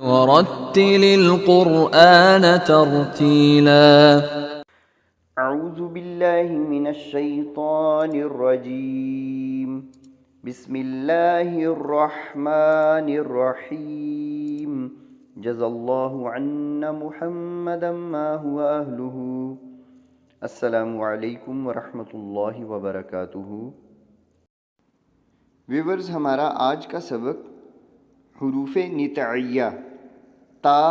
ورتل القرآن ترتیلا اعوذ باللہ من الشیطان الرجیم بسم اللہ الرحمن الرحیم جزا اللہ عنا محمدا ما هو اہلہ۔ السلام علیکم ورحمۃ اللہ وبرکاتہ۔ ویورز، ہمارا آج کا سبق حروف نطعیہ تا،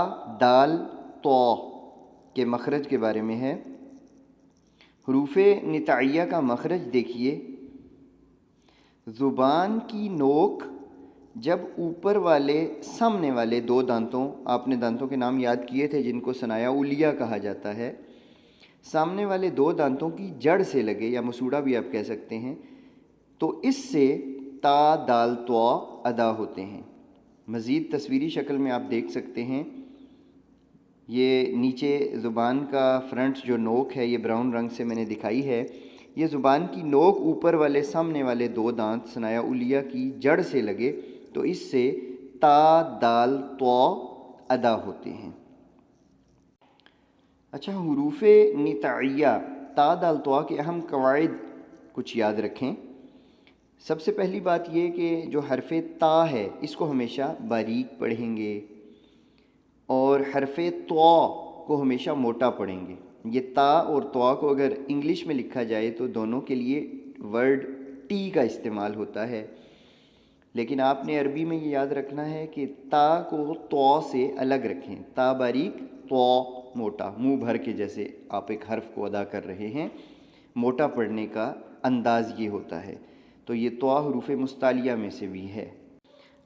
دال، طا کے مخرج کے بارے میں ہے۔ حروف نطعیہ کا مخرج دیکھیے، زبان کی نوک جب اوپر والے سامنے والے دو دانتوں، آپ نے دانتوں کے نام یاد کیے تھے جن کو ثنایا اولیہ کہا جاتا ہے، سامنے والے دو دانتوں کی جڑ سے لگے، یا مسوڑا بھی آپ کہہ سکتے ہیں، تو اس سے تا، دال، طا ادا ہوتے ہیں۔ مزید تصویری شکل میں آپ دیکھ سکتے ہیں، یہ نیچے زبان کا فرنٹ جو نوک ہے، یہ براؤن رنگ سے میں نے دکھائی ہے۔ یہ زبان کی نوک اوپر والے سامنے والے دو دانت ثنایا اولیہ کی جڑ سے لگے تو اس سے تا، دال، طا ادا ہوتے ہیں۔ اچھا، حروف نطعیہ تا، دال، طا کے اہم قواعد کچھ یاد رکھیں۔ سب سے پہلی بات یہ کہ جو حرف تا ہے اس کو ہمیشہ باریک پڑھیں گے، اور حرف طا کو ہمیشہ موٹا پڑھیں گے۔ یہ تا اور طا کو اگر انگلش میں لکھا جائے تو دونوں کے لیے ورڈ ٹی کا استعمال ہوتا ہے، لیکن آپ نے عربی میں یہ یاد رکھنا ہے کہ تا کو طا سے الگ رکھیں۔ تا باریک، طا موٹا، منہ بھر کے جیسے آپ ایک حرف کو ادا کر رہے ہیں، موٹا پڑھنے کا انداز یہ ہوتا ہے۔ تو یہ طا حروف مستعلیہ میں سے بھی ہے۔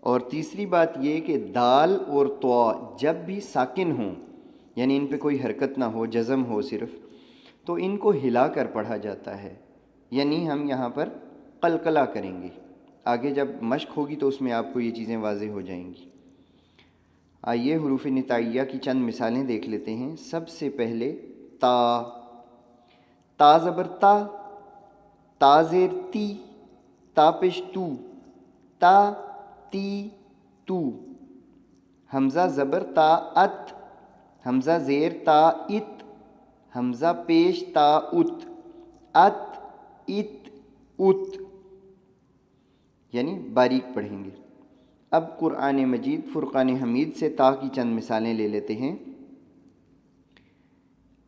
اور تیسری بات یہ کہ دال اور طا جب بھی ساکن ہوں، یعنی ان پہ کوئی حرکت نہ ہو، جزم ہو صرف، تو ان کو ہلا کر پڑھا جاتا ہے، یعنی ہم یہاں پر قلقلہ کریں گے۔ آگے جب مشق ہوگی تو اس میں آپ کو یہ چیزیں واضح ہو جائیں گی۔ آئیے حروف نطعیہ کی چند مثالیں دیکھ لیتے ہیں۔ سب سے پہلے تا، تا زبر تا، تا زیر تی، تا پیش تو، تا، تی، تو۔ حمزہ زبر تا ات، حمزہ زیر تا ات، حمزہ پیش تا ات، ات، ات، ات، یعنی باریک پڑھیں گے۔ اب قرآن مجید فرقان حمید سے تا کی چند مثالیں لے لیتے ہیں۔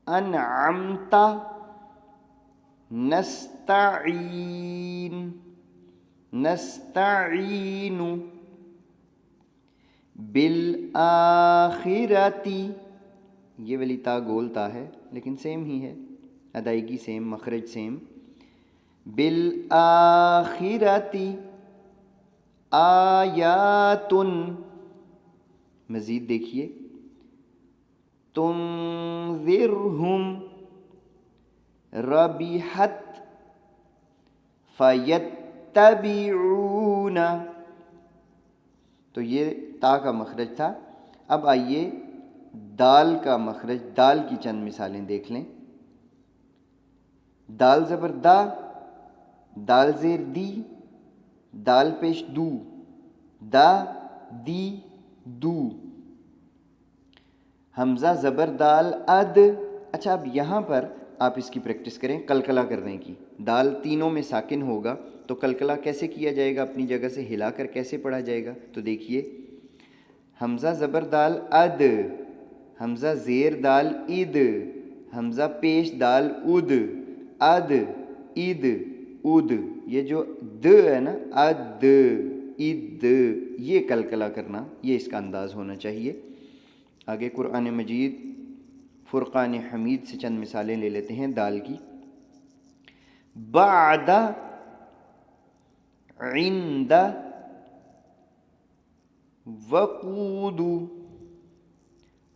انعمت، نستعین، نستعین، بالآخرۃ، یہ والی تا گول تا ہے لیکن سیم ہی ہے، ادائیگی سیم، مخرج سیم۔ بالآخرۃ آیات، مزید دیکھیے، تنذرہم، ربحت، فیتبعون، تو یہ تا کا مخرج تھا۔ اب آئیے دال کا مخرج، دال کی چند مثالیں دیکھ لیں۔ دال زبر دا، دال زیر دی، دال پیش دو، دا، دی، دو۔ حمزہ زبر دال اد۔ اچھا، اب یہاں پر آپ اس کی پریکٹس کریں قلقلہ کرنے کی۔ دال تینوں میں ساکن ہوگا تو قلقلہ کیسے کیا جائے گا، اپنی جگہ سے ہلا کر کیسے پڑھا جائے گا، تو دیکھیے، حمزہ زبر دال اد، حمزہ زیر دال اد، حمزہ پیش دال اد، اد، اد، اد۔ یہ جو د ہے نا، اد، اد، یہ قلقلہ کرنا، یہ اس کا انداز ہونا چاہیے۔ آگے قرآن مجید فرقان حمید سے چند مثالیں لے لیتے ہیں دال کی۔ بعد، عند، وقود،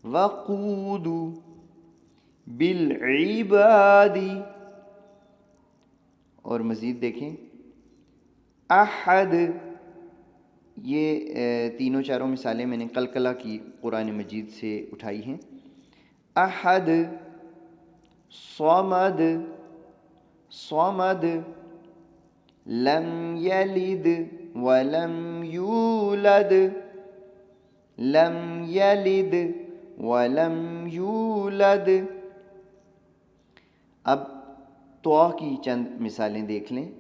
وقود، بالعباد، اور مزید دیکھیں احد۔ یہ تینوں چاروں مثالیں میں نے قلقلہ کی قرآن مجید سے اٹھائی ہیں۔ احد، صمد، صمد، لم یلد ولم یولد، لم یلد ولم یولد۔ اب طوا کی چند مثالیں دیکھ لیں۔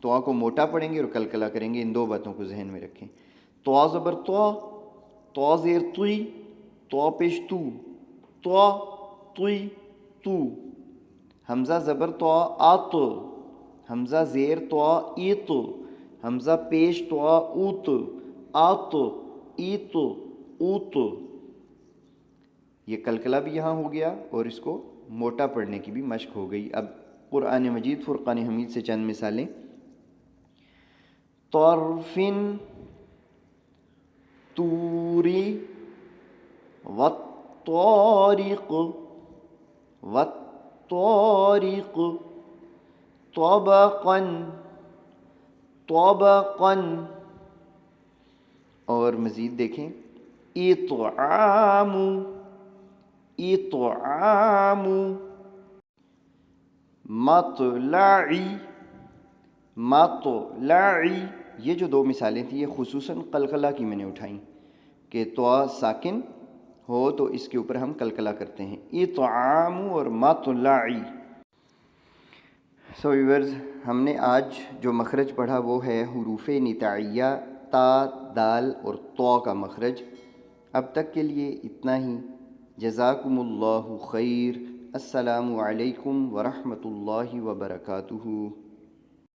طوا کو موٹا پڑھیں گے اور کلکلا کریں گے، ان دو باتوں کو ذہن میں رکھیں۔ طوا زبر طوا، طوا زیر طی، طوا پیش تو، طوا طی تو۔ حمزہ زبر طوا آت، حمزہ زیر طوا ایت، حمزہ پیش طوا اوت، آت ایت اوت۔ یہ کلکلا بھی یہاں ہو گیا اور اس کو موٹا پڑھنے کی بھی مشق ہو گئی۔ اب قرآن مجید فرقان حمید سے چند مثالیں۔ طرف توری والطارق والطارق طبقا طبقا۔ اور مزید دیکھیں، اطعام اطعام، مطلعی مطلعی۔ یہ جو دو مثالیں تھیں یہ خصوصاً قلقلہ کی میں نے اٹھائیں کہ طوا ساکن ہو تو اس کے اوپر ہم قلقلہ کرتے ہیں، اطعام اور مطلعی۔ سو ویورز، ہم نے آج جو مخرج پڑھا وہ ہے حروف نطاعیہ تا، دال اور طا کا مخرج۔ اب تک کے لیے اتنا ہی۔ جزاکم اللہ خیر۔ السلام علیکم ورحمۃ اللہ وبرکاتہ۔